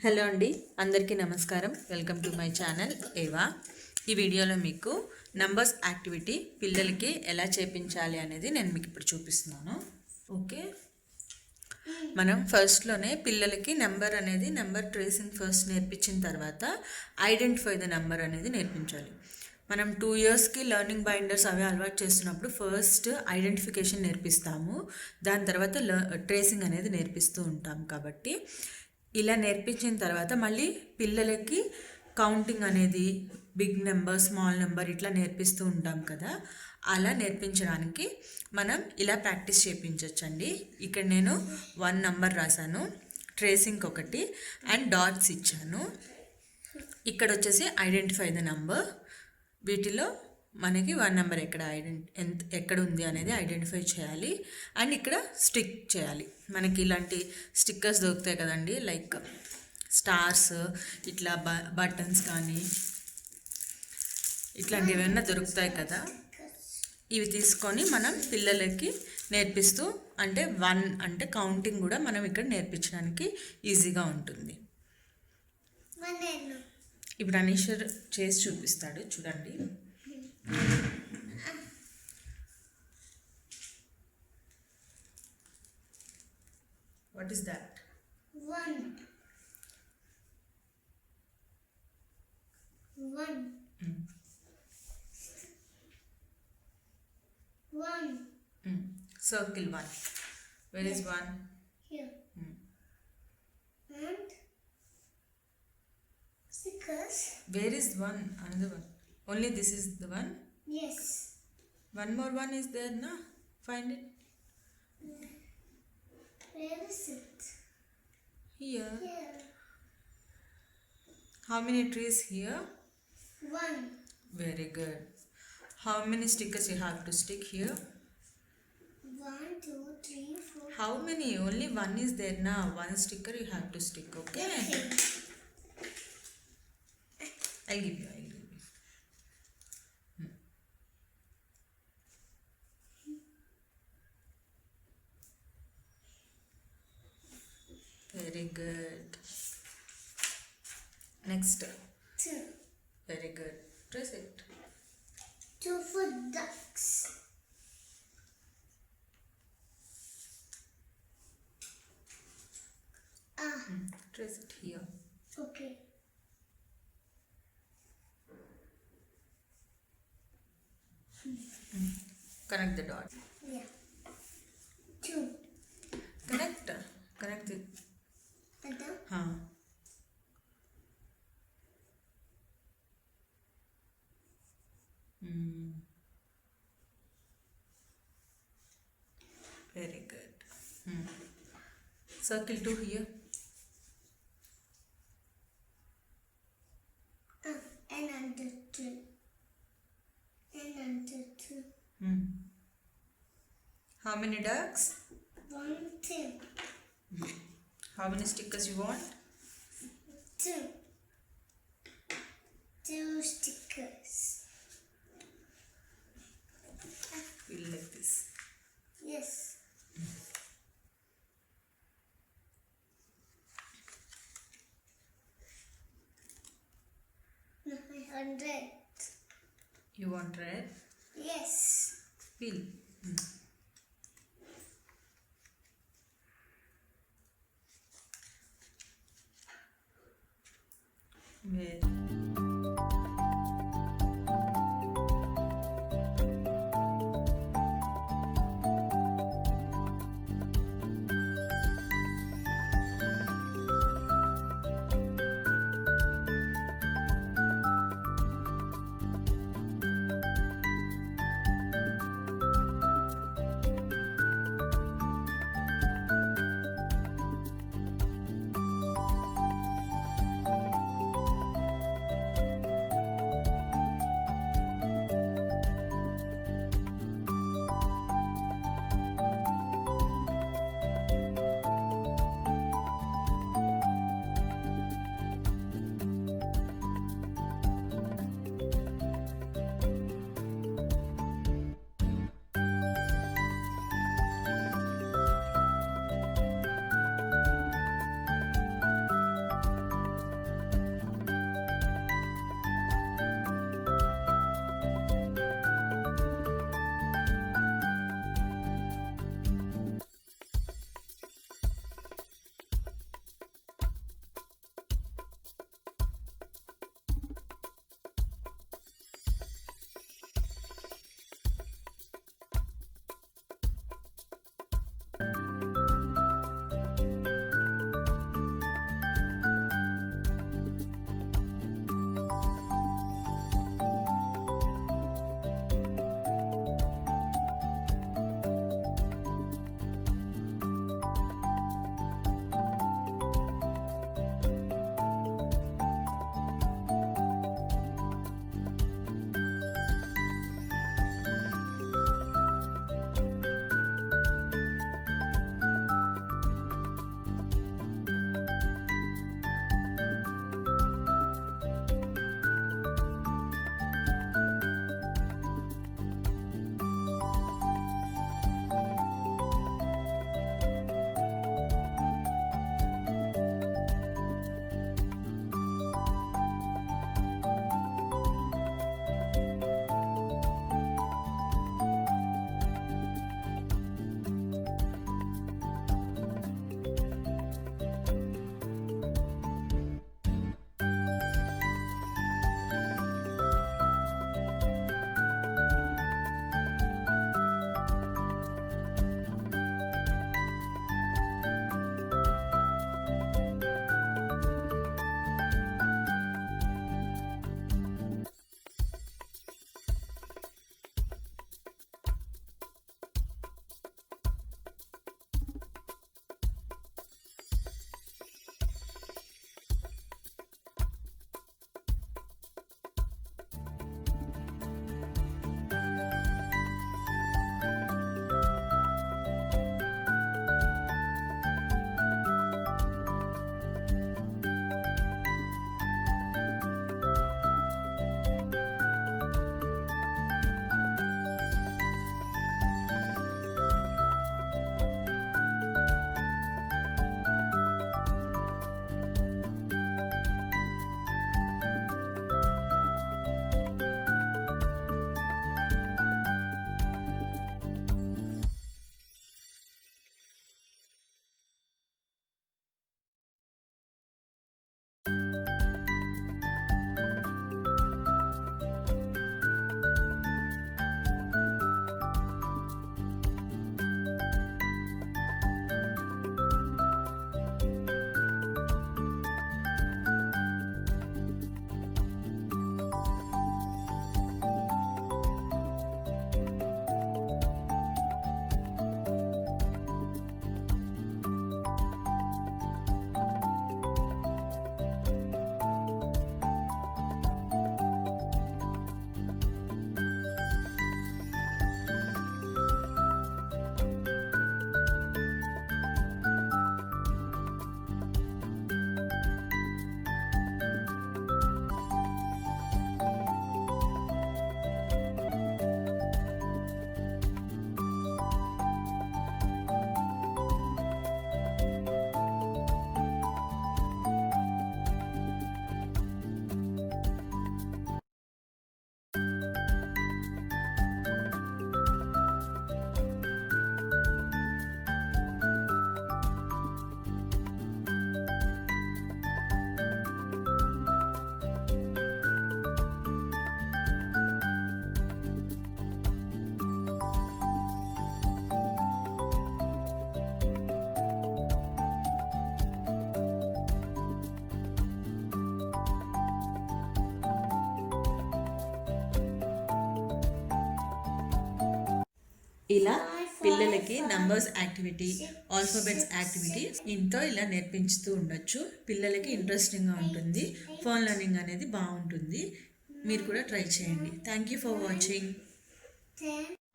Hello అండి, అందరికీ నమస్కారం. వెల్కమ్ టు మై ఛానల్ ఏవా. ఈ వీడియోలో మీకు నంబర్స్ యాక్టివిటీ పిల్లలకి ఎలా చేపించాలి అనేది నేను మీకు ఇప్పుడు చూపిస్తున్నాను. ఓకే, మనం ఫస్ట్లోనే పిల్లలకి నెంబర్ ట్రేసింగ్ ఫస్ట్ నేర్పించిన తర్వాత ఐడెంటిఫై ద నెంబర్ అనేది నేర్పించాలి. మనం 2 yearsకి లెర్నింగ్ బైండర్స్ అవి అలవాటు చేస్తున్నప్పుడు ఫస్ట్ ఐడెంటిఫికేషన్ నేర్పిస్తాము, దాని తర్వాత ట్రేసింగ్ అనేది నేర్పిస్తూ ఉంటాం. కాబట్టి ఇలా నేర్పించిన తర్వాత మళ్ళీ పిల్లలకి కౌంటింగ్ అనేది బిగ్ నెంబర్, స్మాల్ నెంబర్ ఇట్లా నేర్పిస్తూ ఉంటాం కదా. అలా నేర్పించడానికి మనం ఇలా ప్రాక్టీస్ చేయించవచ్చండి. ఇక్కడ నేను 1 నెంబర్ రాశాను, ట్రేసింగ్ ఒకటి అండ్ డాట్స్ ఇచ్చాను. ఇక్కడ వచ్చేసి ఐడెంటిఫై ద నెంబర్. వీటిలో మనకి 1 నెంబర్ ఎక్కడ ఉంది అనేది ఐడెంటిఫై చేయాలి అండ్ ఇక్కడ స్టిక్ చేయాలి. మనకి ఇలాంటి స్టిక్కర్స్ దొరుకుతాయి కదండి, లైక్ స్టార్స్, ఇట్లా బటన్స్ కానీ ఇట్లాంటివి ఏమైనా దొరుకుతాయి కదా. ఇవి తీసుకొని మనం పిల్లలకి నేర్పిస్తూ, అంటే 1 అంటే కౌంటింగ్ కూడా మనం ఇక్కడ నేర్పించడానికి ఈజీగా ఉంటుంది. ఇప్పుడు అనీశ్వర్ చేసి చూపిస్తాడు, చూడండి. What is that? 1. 1. 1. Circle 1. Where is 1? Here. And stickers. Where is 1? Another one. Only this is the one? Yes. One more one is there, na? Find it. Where is it? Here. Here. How many trees here? 1. Very good. How many stickers you have to stick here? 1, 2, 3, 4. How many? Only 1 is there now. 1 sticker you have to stick, okay? I'll give you. Very good. Next. 2. Very good. Trace it. 2 for ducks. Trace it here. Okay. Connect the dot. Yeah. 2. Connect it. Ada? Huh. Very good. Circle 2 here. And under 2. And under 2. How many ducks? 1, 2. How many stickers you want? 2. 2 stickers. Feel like this. Yes. No, I want red. You want red? Yes. Feel. Very. ఇలా పిల్లలకి numbers activity, alphabets activity ఇంట్లో ఇలా నేర్పించుతూ ఉండొచ్చు. పిల్లలకి ఇంట్రెస్టింగ్గా ఉంటుంది. Phone learning అనేది బాగుంటుంది. మీరు కూడా ట్రై చేయండి. Thank you for watching. 10.